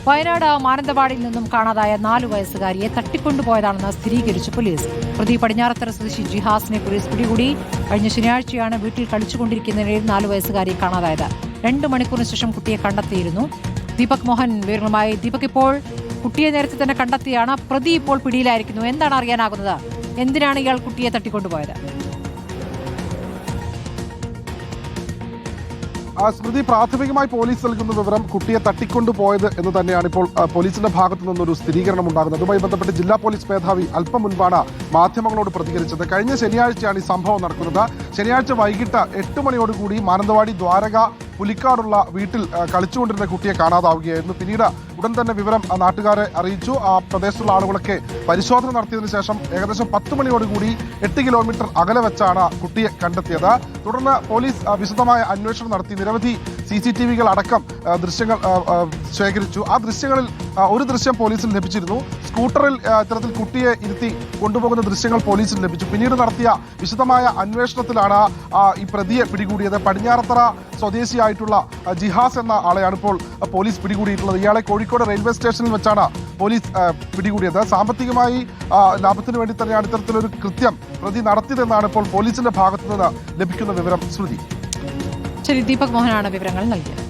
വയനാട് മാനന്തവാടിയിൽ നിന്നും കാണാതായ 4 വയസ്സുകാരിയെ തട്ടിക്കൊണ്ടുപോയതാണെന്ന് സ്ഥിരീകരിച്ചു പോലീസ്. പ്രതി പടിഞ്ഞാറത്തറ സ്വദേശി ജിഹാസിനെ പോലീസ് പിടികൂടി. കഴിഞ്ഞ ശനിയാഴ്ചയാണ് വീട്ടിൽ കളിച്ചുകൊണ്ടിരിക്കുന്നതിനിടയിൽ 4 വയസ്സുകാരിയെ കാണാതായത്. 2 മണിക്കൂറിന് ശേഷം കുട്ടിയെ കണ്ടെത്തിയിരുന്നു. ദീപക് മോഹൻ വിവരങ്ങളുമായി. ദീപക്, ഇപ്പോൾ കുട്ടിയെ നേരത്തെ തന്നെ കണ്ടെത്തിയാണ്. പ്രതി ഇപ്പോൾ പിടിയിലായിരിക്കുന്നു. എന്താണ് അറിയാനാകുന്നത്? എന്തിനാണ് ഇയാൾ കുട്ടിയെ തട്ടിക്കൊണ്ടുപോയത്? സ്മൃതി, പ്രാഥമികമായി പോലീസ് നൽകുന്ന വിവരം കുട്ടിയെ തട്ടിക്കൊണ്ടുപോയത് എന്ന് തന്നെയാണ് ഇപ്പോൾ പോലീസിന്റെ ഭാഗത്തു നിന്നൊരു സ്ഥിരീകരണം ഉണ്ടാകുന്നത്. അതുമായി ബന്ധപ്പെട്ട് ജില്ലാ പോലീസ് മേധാവി അല്പം മുൻപാണ് മാധ്യമങ്ങളോട് പ്രതികരിച്ചത്. കഴിഞ്ഞ ശനിയാഴ്ചയാണ് ഈ സംഭവം നടക്കുന്നത്. ശനിയാഴ്ച വൈകിട്ട് 8 മണിയോടുകൂടി മാനന്തവാടി ദ്വാരക പുലിക്കാടുള്ള വീട്ടിൽ കളിച്ചുകൊണ്ടിരുന്ന കുട്ടിയെ കാണാതാവുകയായിരുന്നു. പിന്നീട് ഉടൻ തന്നെ വിവരം നാട്ടുകാരെ അറിയിച്ചു. ആ പ്രദേശത്തുള്ള ആളുകളൊക്കെ പരിശോധന നടത്തിയതിനു ശേഷം ഏകദേശം 10 മണിയോടുകൂടി 8 കിലോമീറ്റർ അകലെ വെച്ചാണ് കുട്ടിയെ കണ്ടെത്തിയത്. തുടർന്ന് പോലീസ് വിശദമായ അന്വേഷണം നടത്തി. നിരവധി CCTV-കൾ അടക്കം ദൃശ്യങ്ങൾ ശേഖരിച്ചു. ആ ദൃശ്യങ്ങളിൽ ഒരു ദൃശ്യം പോലീസിന് ലഭിച്ചിരുന്നു. സ്കൂട്ടറിൽ ഇത്തരത്തിൽ കുട്ടിയെ ഇരുത്തി കൊണ്ടുപോകുന്ന ദൃശ്യങ്ങൾ പോലീസിന് ലഭിച്ചു. പിന്നീട് നടത്തിയ വിശദമായ അന്വേഷണത്തിലാണ് ഈ പ്രതിയെ പിടികൂടിയത്. പടിഞ്ഞാറത്തറ സ്വദേശിയായിട്ടുള്ള ജിഹാസ് എന്ന ആളെയാണ് ഇപ്പോൾ പോലീസ് പിടികൂടിയിട്ടുള്ളത്. ഇയാളെ കോഴിക്കോട് റെയിൽവേ സ്റ്റേഷനിൽ വെച്ചാണ് പോലീസ് പിടികൂടിയത്. സാമ്പത്തികമായി ലാഭത്തിന് വേണ്ടി തന്നെയാണ് ഇത്തരത്തിലൊരു കൃത്യം പ്രതി നടത്തിയതെന്നാണ് ഇപ്പോൾ പോലീസിന്റെ ഭാഗത്തു നിന്ന് ലഭിക്കുന്ന വിവരം. ശ്രുതി, ശരി, ദീപക് മോഹനാണ് വിവരങ്ങൾ നൽകിയത്.